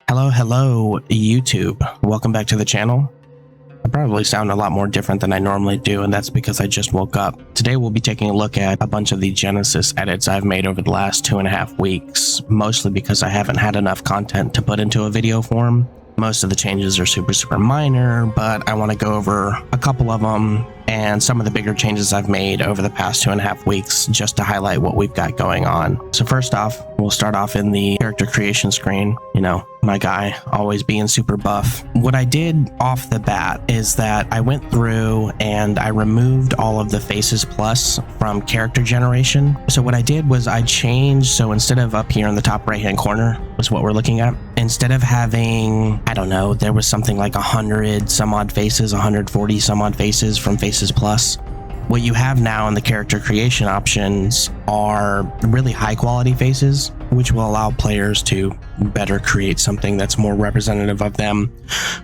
Hello, YouTube. Welcome back to the channel. I probably sound a lot more different than I normally do, and that's because I just woke up. Today we'll be taking a look at a bunch of the Genesis edits I've made over the last 2.5 weeks, mostly because I haven't had enough content to put into a video form. Most of the changes are super minor, but I want to go over a couple of them and some of the bigger changes I've made over the past 2.5 weeks just to highlight what we've got going on. So first off, we'll start off in the character creation screen. You know, my guy always being super buff. What I did off the bat is that I went through and I removed all of the faces plus from character generation. So what I did was I changed, so instead of up here in the top right hand corner was what we're looking at, instead of having, I don't know, there was something like 100 some odd faces, 140 some odd faces from faces plus. What you have now in the character creation options are really high quality faces, which will allow players to better create something that's more representative of them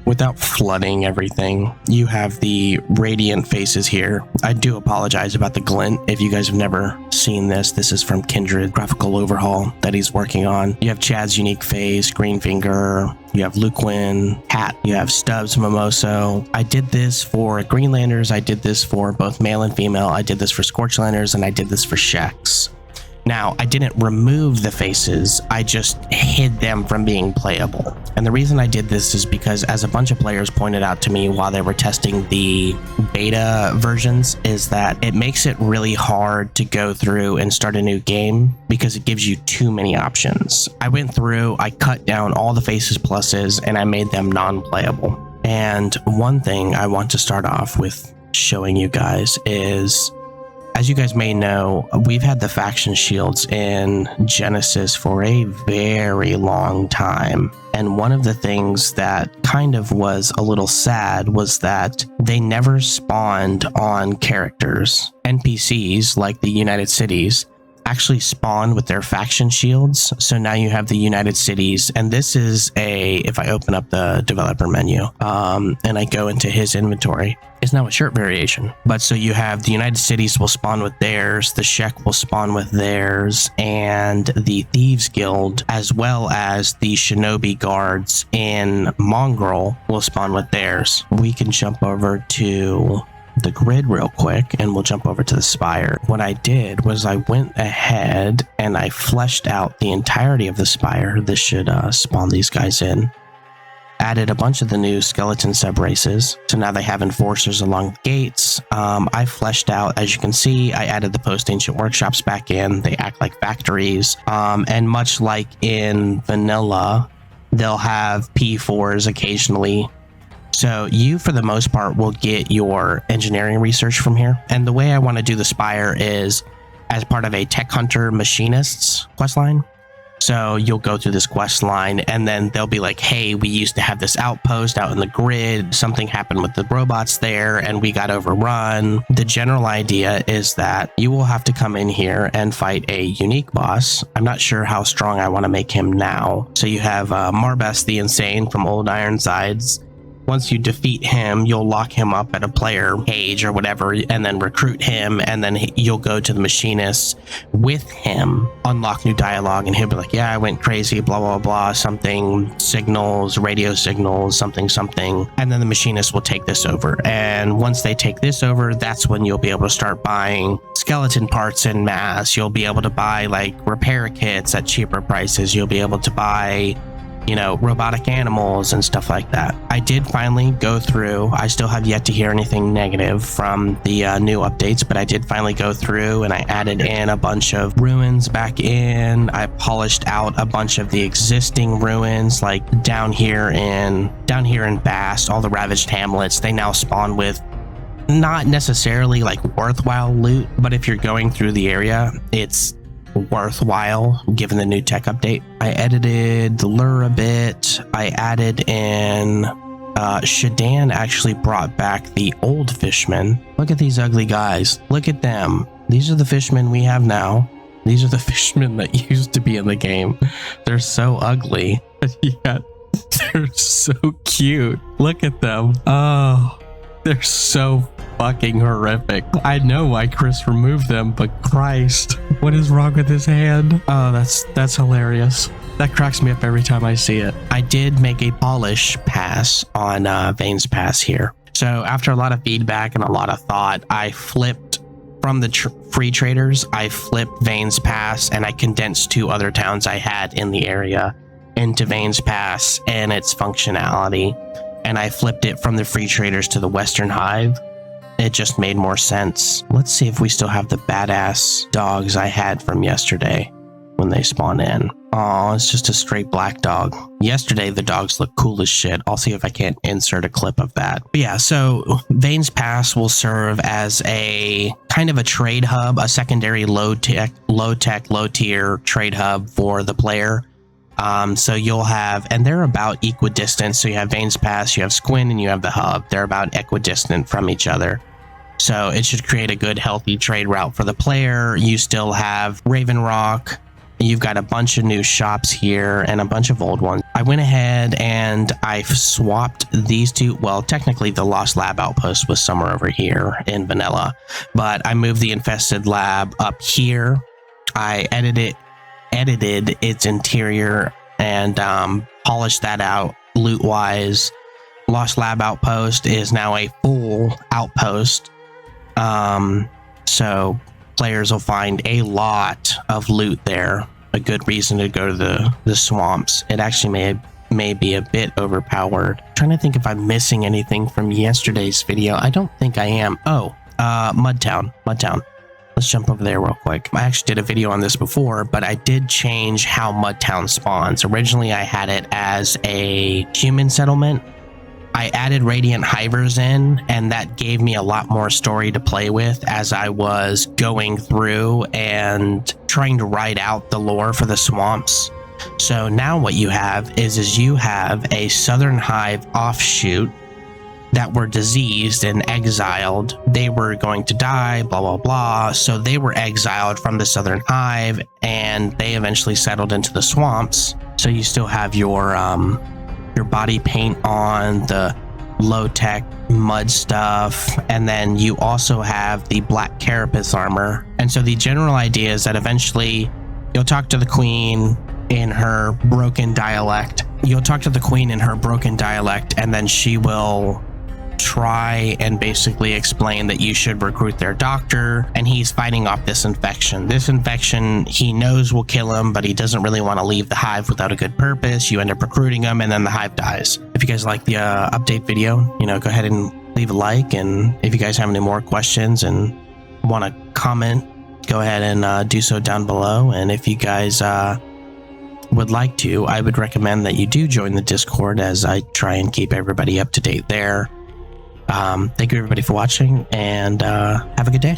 without flooding everything. You have the radiant faces here. I do apologize about the glint. If you guys have never seen this is from Kindred graphical overhaul that he's working on. You have Chad's unique face, Greenfinger, you have Luquin, Hat, you have Stubbs, Mimoso. I did this for Greenlanders, I did this for both male and female, I did this for Scorchlanders, and I did this for Sheks. Now, I didn't remove the faces, I just hid them from being playable. And the reason I did this is because, as a bunch of players pointed out to me while they were testing the beta versions, is that it makes it really hard to go through and start a new game because it gives you too many options. I went through, I cut down all the faces pluses, and I made them non-playable. And one thing I want to start off with showing you guys is, as you guys may know, we've had the faction shields in Genesis for a very long time. And one of the things that kind of was a little sad was that they never spawned on characters. NPCs, like the United Cities, actually spawned with their faction shields. So now you have the United Cities, and this is if I open up the developer menu and I go into his inventory, it's now a shirt variation. But so you have the United Cities will spawn with theirs, the Shek will spawn with theirs, and the Thieves Guild, as well as the Shinobi Guards in Mongrel, will spawn with theirs. We can jump over to the grid real quick and we'll jump over to the Spire. What I did was I went ahead and I fleshed out the entirety of the Spire. This should spawn these guys in. Added a bunch of the new skeleton sub races, so now they have enforcers along the gates. I fleshed out, as you can see, I added the post-ancient workshops back in. They act like factories, and much like in vanilla, they'll have P4s occasionally. So you, for the most part, will get your engineering research from here. And the way I want to do the Spire is as part of a Tech Hunter Machinists questline. So you'll go through this quest line and then they'll be like, hey, we used to have this outpost out in the grid. Something happened with the robots there and we got overrun. The general idea is that you will have to come in here and fight a unique boss. I'm not sure how strong I want to make him now. So you have Marbest the Insane from Old Ironsides. Once you defeat him, you'll lock him up at a player page or whatever, and then recruit him, and then you'll go to the Machinists with him, unlock new dialogue, and he'll be like, yeah, I went crazy, blah, blah, blah, something, signals, radio signals, something, and then the Machinists will take this over. And once they take this over, that's when you'll be able to start buying skeleton parts en masse. You'll be able to buy, like, repair kits at cheaper prices. You'll be able to buy, you know, robotic animals and stuff like that. I did finally go through, I still have yet to hear anything negative from the new updates, but I did finally go through and I added in a bunch of ruins back in. I polished out a bunch of the existing ruins, like down here in Bast, all the ravaged hamlets, they now spawn with not necessarily like worthwhile loot, but if you're going through the area, it's worthwhile given the new tech update. I edited the lure a bit. I added in Shadan actually brought back the old fishmen. Look at these ugly guys. Look at them. These are the fishmen we have now. These are the fishmen that used to be in the game. They're so ugly. Yeah, they're so cute. Look at them. Oh, they're so fucking horrific. I know why Chris removed them, but Christ, what is wrong with his hand? Oh, that's hilarious. That cracks me up every time I see it. I did make a polish pass on Vane's Pass here. So after a lot of feedback and a lot of thought, I flipped from the free traders. I flipped Vane's Pass and I condensed 2 other towns I had in the area into Vane's Pass and its functionality. And I flipped it from the free traders to the Western Hive. It just made more sense. Let's see if we still have the badass dogs I had from yesterday when they spawn in. Oh, it's just a straight black dog. Yesterday, the dogs look cool as shit. I'll see if I can't insert a clip of that. But yeah, so Vane's Pass will serve as a kind of a trade hub, a secondary low tier trade hub for the player. So you'll have, and they're about equidistant. So you have Vane's Pass, you have Squin, and you have the hub. They're about equidistant from each other. So it should create a good, healthy trade route for the player. You still have Raven Rock. You've got a bunch of new shops here and a bunch of old ones. I went ahead and I've swapped these 2. Well, technically the Lost Lab Outpost was somewhere over here in vanilla, but I moved the Infested Lab up here. I edited its interior and polished that out loot wise. Lost Lab Outpost is now a full outpost. So players will find a lot of loot there. A good reason to go to the swamps. It actually may be a bit overpowered. I'm trying to think if I'm missing anything from yesterday's video. I don't think I am. Oh, Mudtown. Let's jump over there real quick. I actually did a video on this before, but I did change how Mudtown spawns. Originally, I had it as a human settlement. I added Radiant Hivers in, and that gave me a lot more story to play with as I was going through and trying to write out the lore for the swamps. So now what you have is you have a Southern Hive offshoot that were diseased and exiled. They were going to die, blah, blah, blah. So they were exiled from the Southern Hive, and they eventually settled into the swamps. So you still have your body paint on, the low-tech mud stuff, and then you also have the black carapace armor. And so the general idea is that eventually you'll talk to the queen in her broken dialect. And then she will try and basically explain that you should recruit their doctor, and he's fighting off this infection. This infection he knows will kill him, but he doesn't really want to leave the hive without a good purpose. You end up recruiting him, and then the hive dies. If you guys like the update video, go ahead and leave a like, and if you guys have any more questions and want to comment, go ahead and do so down below. And if you guys would like to, I would recommend that you do join the Discord, as I try and keep everybody up to date there. Thank you everybody for watching, and have a good day.